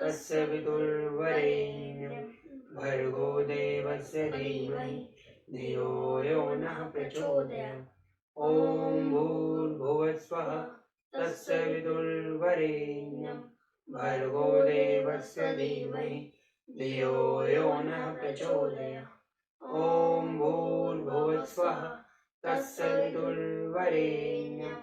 तस्य विदुर्वरेण्यं भर्गो देवस्य धीमहि धियो यो नः प्रचोदयात्। ॐ भूर्भुवस्वः तस्य विदुर्वरेण्यं भर्गो देवस्य धीमहि धियो यो नः प्रचोदयात्। ॐ भूर्भुवस्वः तस्य विदुर्वरेण्यं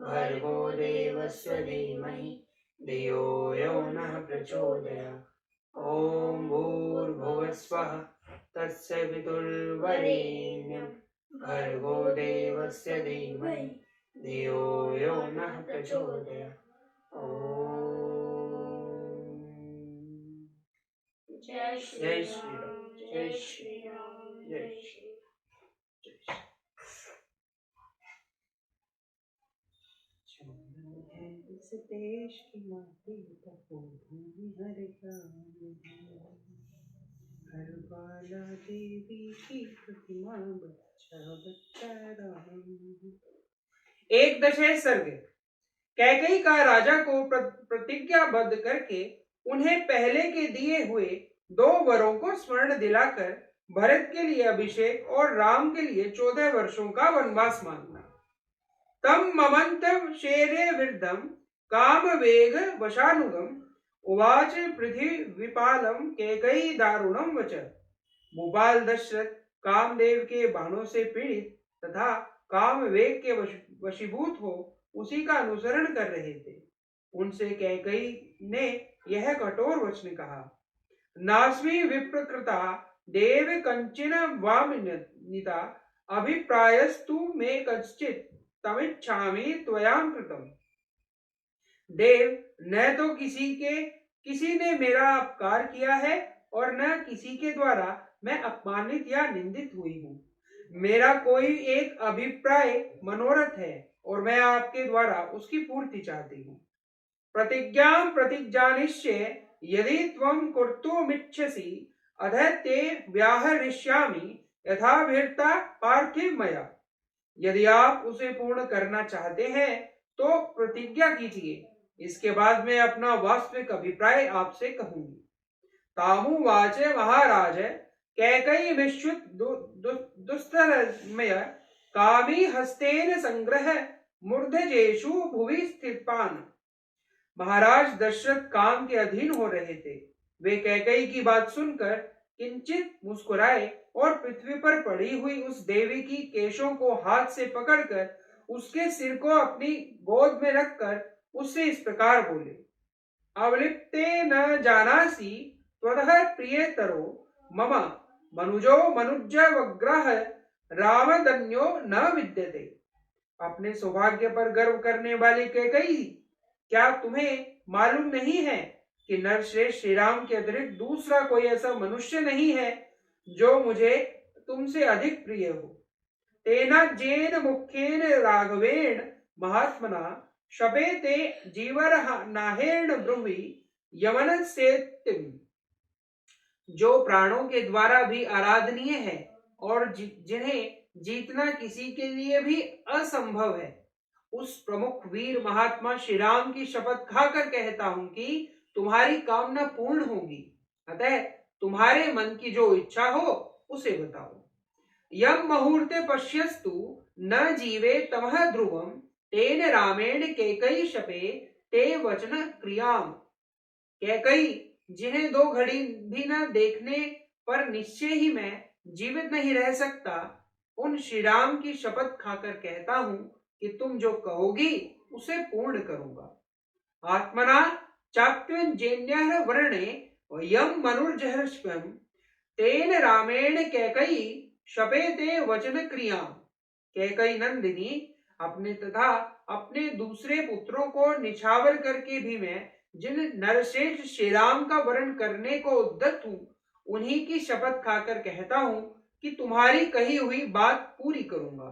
भर्गो देवस्य धीमहि धियो यो नः प्रचोदयात्। ॐ भूर्भुवस्वः तस्य विदुर्वरेण्यं भर्गो देवस्य धीमहि धियो यो नः प्रचोदयात्। जय श्री राम, जय श्री राम, जय श्री राम। इस देश की माटी तपोभूमि हर गाँव, हर बाला देवी की प्रतिमा बच्चा बच्चा राम। एक दशे सर्ग। कैकेयी का राजा को प्रतिज्ञाबद्ध करके उन्हें पहले के दिए हुए 2 वरों को स्मरण दिलाकर भरत के लिए अभिषेक और राम के लिए 14 वर्षों का वनवास मांगना। तम ममंत शेरे वृद्धम काम वेग वशानुगम उवाच पृथ्वी विपालम कैकेयी दारुणम वच। भूपाल दशरथ कामदेव के बाणों से पीड़ित तथा काम वेग के वशीभूत हो उसी का अनुसरण कर रहे थे। उनसे कैकेयी ने यह कठोर वचन कहा, नास्मि विप्रकृता देव कंचन वामिनीता अभिप्रायस्तु मे कश्चित् तमिच्छामि त्वयां कृतम्। देव, न तो किसी ने मेरा अपकार किया है और न किसी के द्वारा मैं अपमानित या निंदित हुई हूँ। मेरा कोई एक अभिप्राय मनोरथ है और मैं आपके द्वारा उसकी पूर्ति चाहती हूँ। प्रतिज्ञां प्रतिज्ञानिष्ये यदि त्वं कर्तुमिच्छसि अधः ते व्याहरिष्यामि यथाभिर्ता पार्थिव मया। यदि आप उसे पूर्ण करना चाहते हैं तो प्रतिज्ञा कीजिए, इसके बाद मैं अपना वास्तविक अभिप्राय आपसे कहूंगी। तामुवाच महाराज कैकेयी विश्रुत दुस्तरमय कामी हस्तेन संग्रह मूर्धजेषु भुवि स्थितान्। महाराज दशरथ काम के अधीन हो रहे थे। वे कैकेयी की बात सुनकर किंचित मुस्कुराए और पृथ्वी पर पड़ी हुई उस देवी की केशों को हाथ से पकड़कर उसके सिर को अपनी गोद में रखकर उससे इस प्रकार बोले, अवलिप्ते न जानासि त्वदः प्रियतरो मम मनुजो मनुज वग्रह रामदन्यो न विद्यते। अपने सौभाग्य पर गर्व करने वाली कैकेयी, क्या तुम्हें मालूम नहीं है कि नरश्रेष्ठ श्री राम के अतिरिक्त दूसरा कोई ऐसा मनुष्य नहीं है जो मुझे तुमसे अधिक प्रिय हो। तेना जेन मुखेन राघवेण महात्मना शपेते जीवर नाहेण ब्रुवी यमन सेतिम। जो प्राणों के द्वारा भी आराधनीय है और जिन्हें जीतना किसी के लिए भी असंभव है, उस प्रमुख वीर महात्मा श्री राम की शपथ खाकर कहता हूं कि तुम्हारी कामना पूर्ण होगी। अतः तुम्हारे मन की जो इच्छा हो उसे बताओ। यम मुहूर्ते पश्यस्तु न जीवे तमह ध्रुवम तेन रामेण कैकेयी शपे ते वचन क्रियाम। कैकेयी, जिन्हें 2 घड़ी भी न देखने पर निश्चय ही मैं जीवित नहीं रह सकता, उन श्री राम की शपथ खाकर कहता हूं कि तुम जो कहोगी उसे पूर्ण करूंगा। आत्मना चाप्युंजेन्यः वर्णे यम मनुर्जहस्वं तेन रामेण कैकेयी शपेते वचन क्रियाम। कैकेयी नंदिनी, अपने तथा अपने दूसरे पुत्रों को निछावर करके भी मैं जिन नरश्रेष्ठ श्री राम का वर्ण करने को उद्यत हूं, उन्हीं की शपथ खाकर कहता हूं कि तुम्हारी कही हुई बात पूरी करूंगा।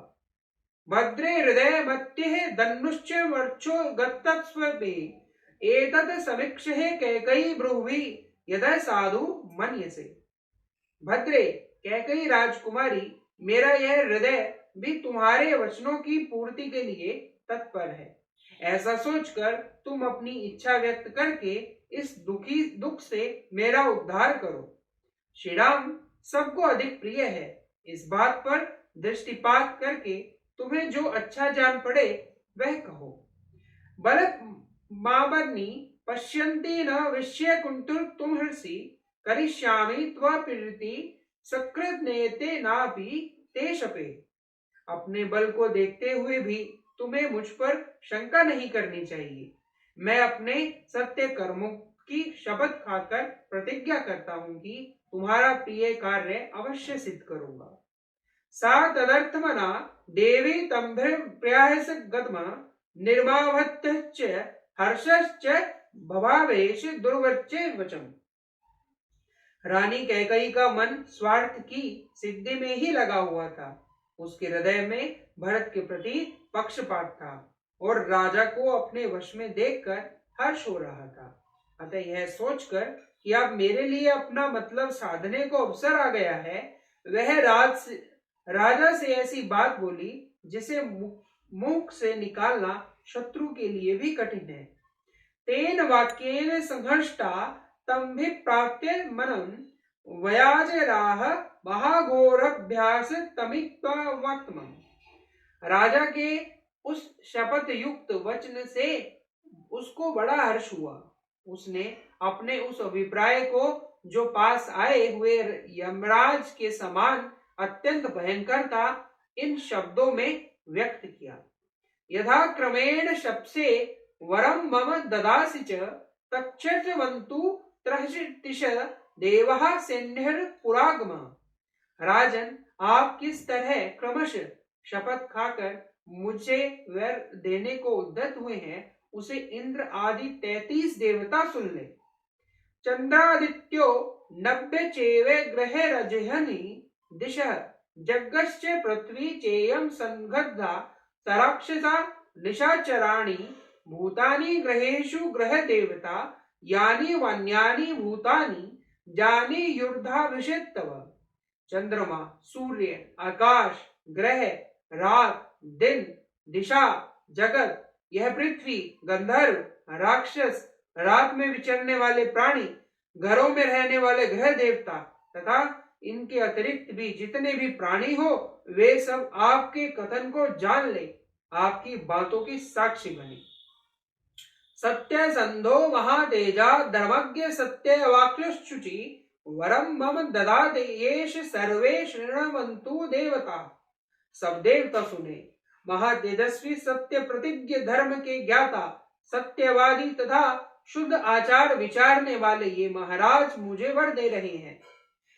भद्रे हृदय मत्ये धनुश्च वर्चो गत्तस्वे एतत् समीक्षे कैकेयी ब्रुवी यदा साधु मन्यसे। भद्रे, कैकेयी राजकुमारी, मेरा यह हृदय भी तुम्हारे वचनों की पूर्ति के लिए तत्पर है। ऐसा सोचकर तुम अपनी इच्छा व्यक्त करके इस दुख से मेरा उद्धार करो। श्री राम सबको अधिक प्रिय है। इस बात पर दृष्टिपात करके तुम्हें जो अच्छा जान पड़े वह कहो। बल मामर्नी पश्यन्ति न विषय कुंतुर तुम हर्षि करिष्यामि त्वप्रीति सकृत नेते नापि ते शपे। अपने बल को देखते हुए भी तुम्हें मुझ पर शंका नहीं करनी चाहिए। मैं अपने सत्य कर्मों की शपथ खाकर प्रतिज्ञा करता हूं कि तुम्हारा प्रिय कार्य अवश्य सिद्ध करूंगा। सा तदर्थमना देवी तंभ्र प्रयास गतम निर्मावत्य हर्षश्च भवावेश दुर्वच्चे वचम। रानी कैकई का मन स्वार्थ की सिद्धि में ही लगा हुआ था। उसके हृदय में भरत के प्रति पक्षपात था और राजा को अपने वश में देखकर हर्ष हो रहा था। अतः यह सोचकर कि अब मेरे लिए अपना मतलब साधने को अवसर आ गया है, वह राजा से ऐसी बात बोली जिसे मुख से निकालना शत्रु के लिए भी कठिन है। तेन वाक्येन संघर्षता तंभिप्राप्य मनम वयाजराह महाघोरभ्यास तमित्वक्तमम्। राजा के उस शपथ युक्त वचन से उसको बड़ा हर्ष हुआ। उसने अपने उस अभिप्राय को जो पास आए हुए यमराज के समान अत्यंत भयंकर था इन शब्दों में व्यक्त किया। यथा क्रमेण शप्से वरम मम ददासि च तक्षर्चवन्तु त्रहतिश देवः सैन्यः पुरागम। राजन, आप किस तरह क्रमशः शपथ खाकर मुझे वर देने को उद्यत हुए हैं, उसे इंद्र आदि 33 देवता सुन ले। चंद्रादित्यो 90 चेवे ग्रहे रजहनि दिशः जग्गश्च पृथ्वी चेयम संघद्धा तराक्षसा निशाचराणि भूतानि ग्रहेषु ग्रह देवता यानि वन्यानि भूतानि जानि युर्धाभिषेत्तव। चंद्रमा, सूर्य, आकाश, ग्रह, रात, दिन, दिशा, जगत, यह पृथ्वी, गंधर्व, राक्षस, रात में विचरने वाले प्राणी, घरों में रहने वाले ग्रह देवता तथा इनके अतिरिक्त भी जितने भी प्राणी हो, वे सब आपके कथन को जान ले, आपकी बातों की साक्षी बने। सत्य संधो महातेजा धर्मज्ञ सत्य वाक्युशुचि वरम मम ददाते येष सर्वे शृण्वन्तु देवता। सब देवता सुने। महातेजस्वी सत्य प्रतिज्ञ धर्म के ज्ञाता सत्यवादी तथा शुद्ध आचार विचारने वाले ये महाराज मुझे वर दे रहे हैं।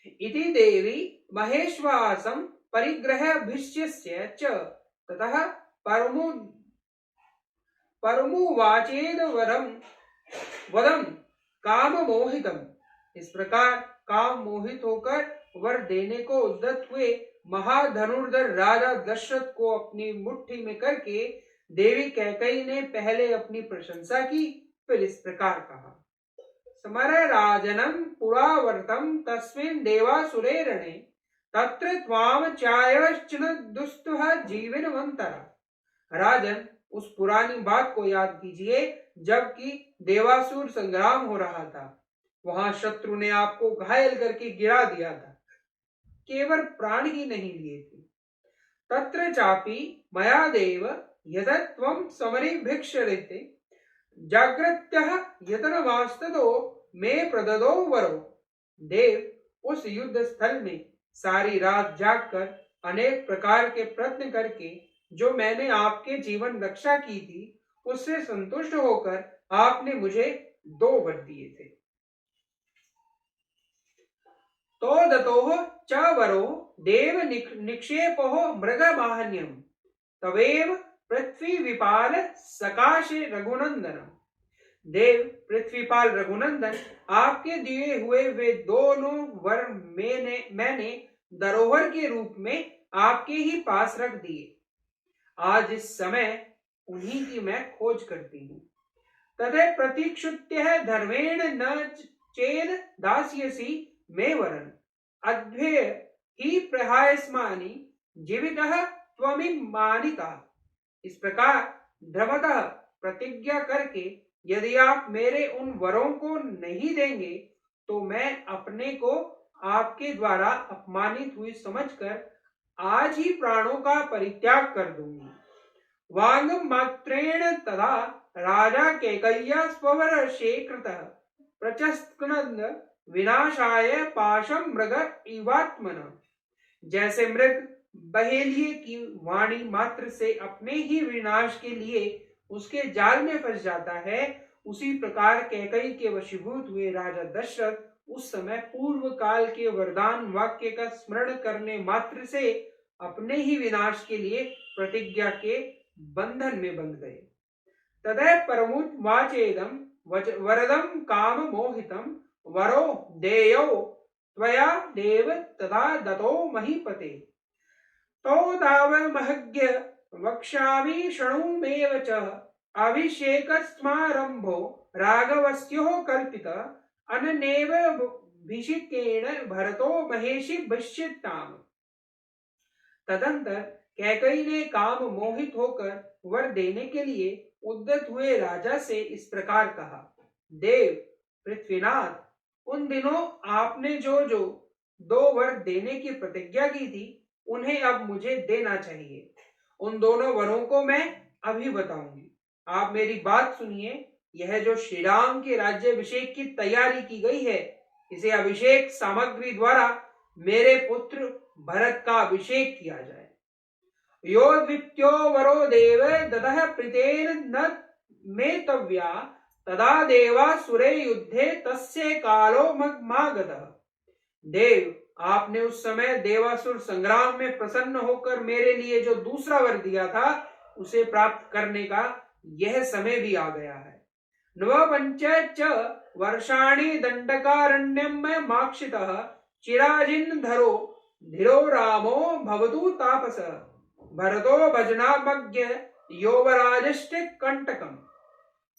इति देवी महेश्वासम परिग्रह भिष्यस्य च ततः परमुवाचेद वरम वदम काम मोहितम। इस प्रकार काम मोहित होकर वर देने को उद्यत हुए महाधनुर्धर राजा दशरथ को अपनी मुट्ठी में करके देवी कैकेयी ने पहले अपनी प्रशंसा की, फिर इस प्रकार कहा। समर राजनम पुरावर्तम तस्मिन् देवासुरे रणे तत्र त्वाम चायश्चन दुस्तुः जीवनवंतरा। राजन, उस पुरानी बात को याद कीजिए जबकि देवासुर संग्राम हो रहा था। वहां शत्रु ने आपको घायल करके गिरा दिया था, केवल प्राण ही नहीं लिए थे। तत्र चापि मया देव यदत्वं समरे भिक्षरिते जाग्रत्यः यतनवास्ततो मे प्रददो वरो। देव, उस युद्ध स्थल में सारी रात जागकर अनेक प्रकार के प्रयत्न करके जो मैंने आपके जीवन रक्षा की थी, उससे संतुष्ट होकर आपने मुझे 2 वर दिए थे। तो दतोः च वरो देव निक्षेपोः मृगमाहन्यम् तवेव पृथ्वी विपाल सकाशे रघुनंदन। देव पृथ्वीपाल रघुनंदन, आपके दिए हुए वे दोनों वर मैंने धरोहर के रूप में आपके ही पास रख दिए। आज इस समय उन्हीं की मैं खोज करती हूँ। तथे प्रतीक्षुत्य धर्मेण न चेद दास्यसि मे वरन अद्भ्य ही प्रहायस्मानि जीवितः त्वमिमानिता। इस प्रकार ध्रुवतः प्रतिज्ञा करके यदि आप मेरे उन वरों को नहीं देंगे तो मैं अपने को आपके द्वारा अपमानित हुई समझकर आज ही प्राणों का परित्याग कर दूंगी। वांग मात्रेण तदा राजा केकय्या स्ववर शेकृतः प्रचस्कनंद विनाशाय पाशम मृग इवात्मन। जैसे मृग बहेलिए की वाणी मात्र से अपने ही विनाश के लिए उसके जाल में फंस जाता है, उसी प्रकार कैकई के वशीभूत हुए राजा दशरथ उस समय पूर्व काल के वरदान वाक्य का स्मरण करने मात्र से अपने ही विनाश के लिए प्रतिज्ञा के बंधन में बंध गए। तदै परमुत वाचेदम वरदम काम मोहितम वरो देयो त्वया देव तदा दतो महीपते तो दावमहज्ञ वक्ष्यामि शृणुमेव च अभिषेकस्मारंभो राघवस्योः कल्पित अननेव भिषिकेण भरतो महेशि भिषिताम। तदंतर कैकई ने काम मोहित होकर वर देने के लिए उद्यत हुए राजा से इस प्रकार कहा, देव पृथ्वीनाथ, उन दिनों आपने जो जो 2 वर देने की प्रतिज्ञा की थी उन्हें अब मुझे देना चाहिए। उन दोनों वरों को मैं अभी बताऊंगी। आप मेरी बात सुनिए। यह जो श्री राम के राज्याभिषेक की तैयारी की गई है, इसे अभिषेक सामग्री द्वारा मेरे पुत्र भरत का अभिषेक किया जाए। यो द्वितीयो वरो देव ददः प्रीतेन न मेतव्या तदा देवा सुरे युद्धे तस्य कालो मगमागतः। देव, आपने उस समय देवासुर संग्राम में प्रसन्न होकर मेरे लिए जो दूसरा वर दिया था उसे प्राप्त करने का यह समय भी आ गया है। नवपंच च वर्षाणि दंडकारण्यम में माक्षितः चिराजिन धरो धीरो रामो भवतु तापस भरतो भजनामज्ञ योवराजष्ट कंटकम।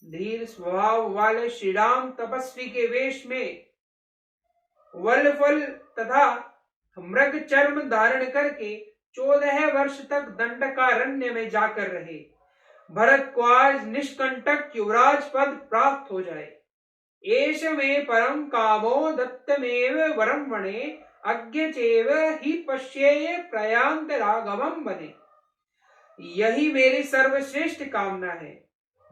धीर स्वभाव वाले श्री राम तपस्वी के वेश में वलफल तथा मृग चर्म धारण करके 14 वर्ष तक दंडकारण्य में जाकर रहे। भरत को आज निष्कंटक युवराज पद प्राप्त हो जाए। एष में परम कामो दत्तमेव वरम वणे अज्ञ चेव ही पश्येय प्रयांत राघवम बने। यही मेरी सर्वश्रेष्ठ कामना है।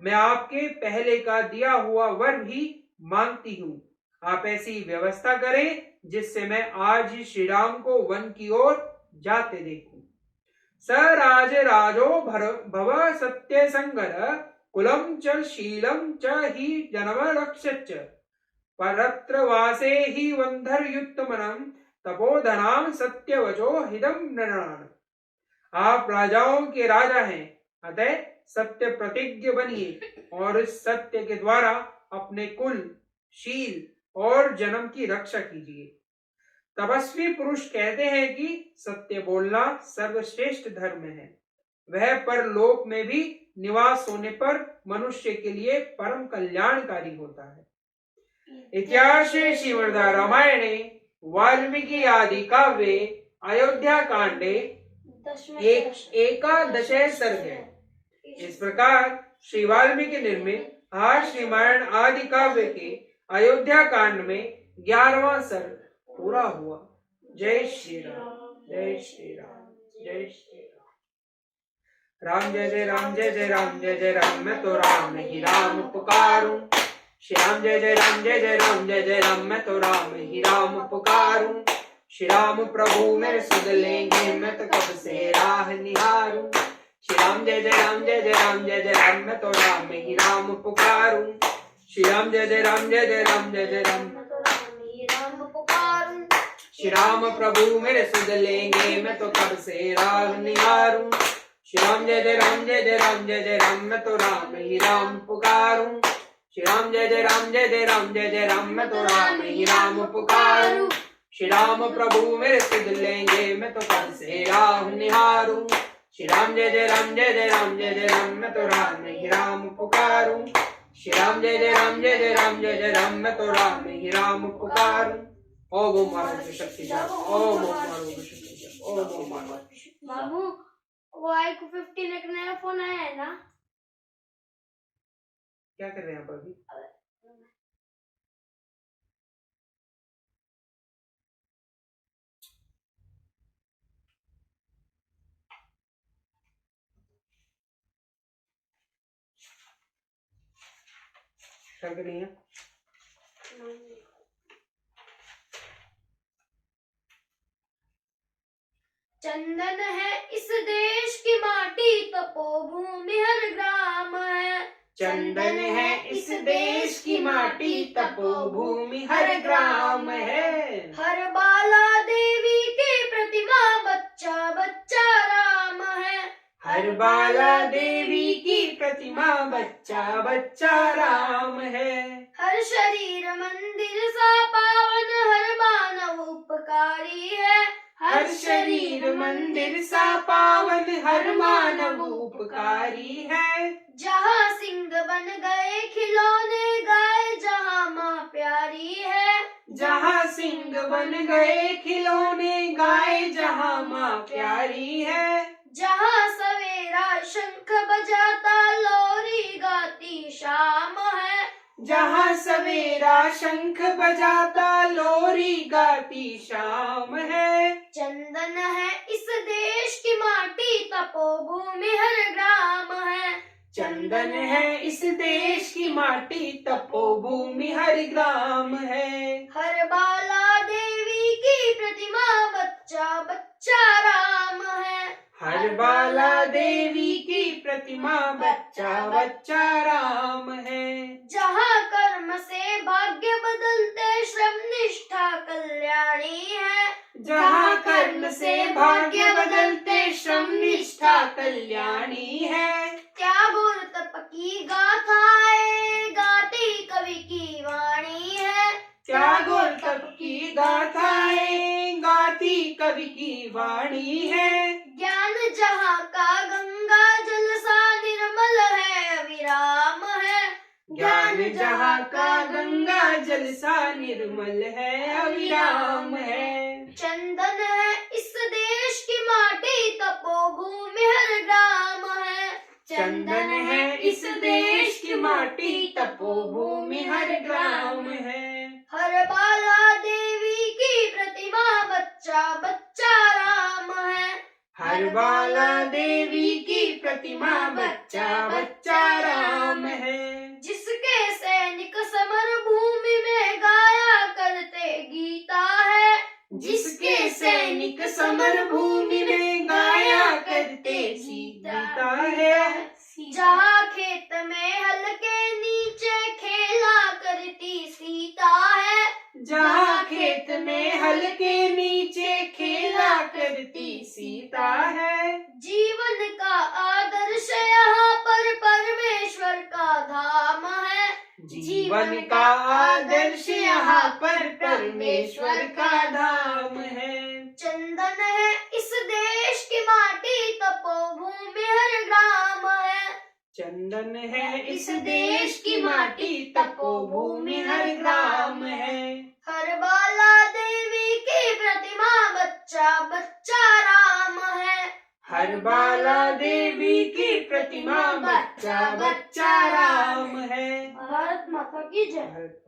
मैं आपके पहले का दिया हुआ वर भी मांगती हूँ। आप ऐसी व्यवस्था करें जिससे मैं आज ही श्री राम को वन की ओर जाते देखूं। स राज राजो भव सत्य संगर कुलम च शीलम च ही जनम रक्षच परत्र वासे ही वंधर युक्तमनम तपोधनाम सत्यवचो हिदम नृणान। आप राजाओं के राजा हैं, अतः सत्य प्रतिज्ञ बनिए और इस सत्य के द्वारा अपने कुल, शील और जन्म की रक्षा कीजिए। तपस्वी पुरुष कहते हैं कि सत्य बोलना सर्वश्रेष्ठ धर्म है। वह परलोक में भी निवास होने पर मनुष्य के लिए परम कल्याणकारी होता है। इतिहासे श्रीमद् रामायणे वाल्मीकि आदि काव्ये अयोध्या कांडे एकादशे सर्गे। इस प्रकार श्री वाल्मीकि निर्मित आज रामायण आदि काव्य के अयोध्या कांड में 11वां सर्ग पूरा हुआ। जय श्री राम, जय श्री राम, जय श्री राम। राम जय जय राम, जय जय राम, जय जय राम, मैं तो राम ही राम पुकारूं। श्री राम जय जय राम, जय जय राम, जय जय राम, मैं तो राम ही राम पुकारूं। श्री राम प्रभु मेरे सुध लेंगे, मैं तो कब से राह निहारूं। श्री राम जय जय राम, जय जय राम, जय जय राम, मैं तो राम ही राम पुकारूं। श्री राम जय जय राम, जय जय राम, जय जय राम, श्री राम प्रभु मेरे सुध लेंगे, मैं तो कब से राह निहारूं। श्री राम जय जय राम, जय जय राम, जय जय राम, मैं तो राम ही राम पुकारूं। श्री राम जय जय राम, जय जय राम, जय जय राम, मैं तो राम ही राम पुकारूं। श्री राम प्रभु मेरे सुध लेंगे, मैं तो कब से राह निहारूं। श्री राम जय जय राम, जय जय राम, जय जय राम, मैं तो राम ही राम पुकारूं। श्री राम जय जय राम, जय जय राम, जय जय राम, मैं तो राम ही राम पुकारूं। ओम आरोग्य शक्ति जा, ओम आरोग्य शक्ति जा, ओम आरोग्य। बाबू, वो iQOO 15 एक नया फोन आया है ना? क्या कर रहे हैं आप अभी? शक नहीं है? चंदन है इस देश की माटी, तपोभूमि हर ग्राम है। चंदन है इस देश की माटी, तपोभूमि हर ग्राम है। हर बाला देवी की प्रतिमा, बच्चा बच्चा राम है। हर बाला देवी की प्रतिमा, बच्चा बच्चा राम है। हर शरीर मंदिर सा पावन, हर मानव उपकारी है। हर शरीर मंदिर सा पावन, हर मानव उपकारी है। जहाँ सिंह बन गए खिलौने, गाय जहाँ माँ प्यारी है। जहाँ सिंह बन गए खिलौने, गाय जहाँ माँ प्यारी है। जहाँ सवेरा शंख बजाता, लोरी गाती शाम है। जहाँ सवेरा शंख बजाता, लोरी गाती शाम है। चंदन है इस देश की माटी, तपोभूमि हर ग्राम है। चंदन है इस देश की माटी, तपोभूमि हर ग्राम है। हर बाला देवी की प्रतिमा, बच्चा बच्चा राम है। हर बाला देवी की प्रतिमा, बच्चा बच्चा राम है। जहाँ कर्म से भाग्य बदलते, श्रम निष्ठा कल्याणी है। जहाँ कर्म से भाग्य बदलते, श्रम निष्ठा कल्याणी है। त्याग और तप की गाथाएं गाती कवि की वाणी है। त्याग और तप की गाथाएं गाती कवि की वाणी है। ज्ञान जहाँ का गंगा जल सा निर्मल है, अविराम है। ज्ञान जहाँ का गंगा जल सा निर्मल है, अविराम है। चंदन है इस देश की माटी, तपोभूमि हर ग्राम है। चंदन है इस देश की माटी, तपोभूमि हर ग्राम है। हर बाला देवी की प्रतिमा, बच्चा बच्चा राम है। हर बाला देवी की प्रतिमा, बच्चा बच्चा राम है। जिसके सैनिक समर भूमि में गाया करते गीता है। जिसके सैनिक समर भूमि में गाया करते गीता है। जहाँ खेत में हल के नीचे खेला करती सीता है। जहाँ खेत में हल के नीचे खेला करती सीता है। जीवन का आदर्श यहाँ पर परमेश्वर का धाम है। जीवन का आदर्श यहाँ पर परमेश्वर का धाम है। चंदन है इस देश की माटी, तपोभूमि हर ग्राम है। चंदन है इस देश की माटी, तपोभूमि हर ग्राम है। हर बाला देवी की प्रतिमा, बच्चा बच्चा राम है। हर बाला देवी की प्रतिमा, बच्चा बच्चा राम है। भारत माता की जय।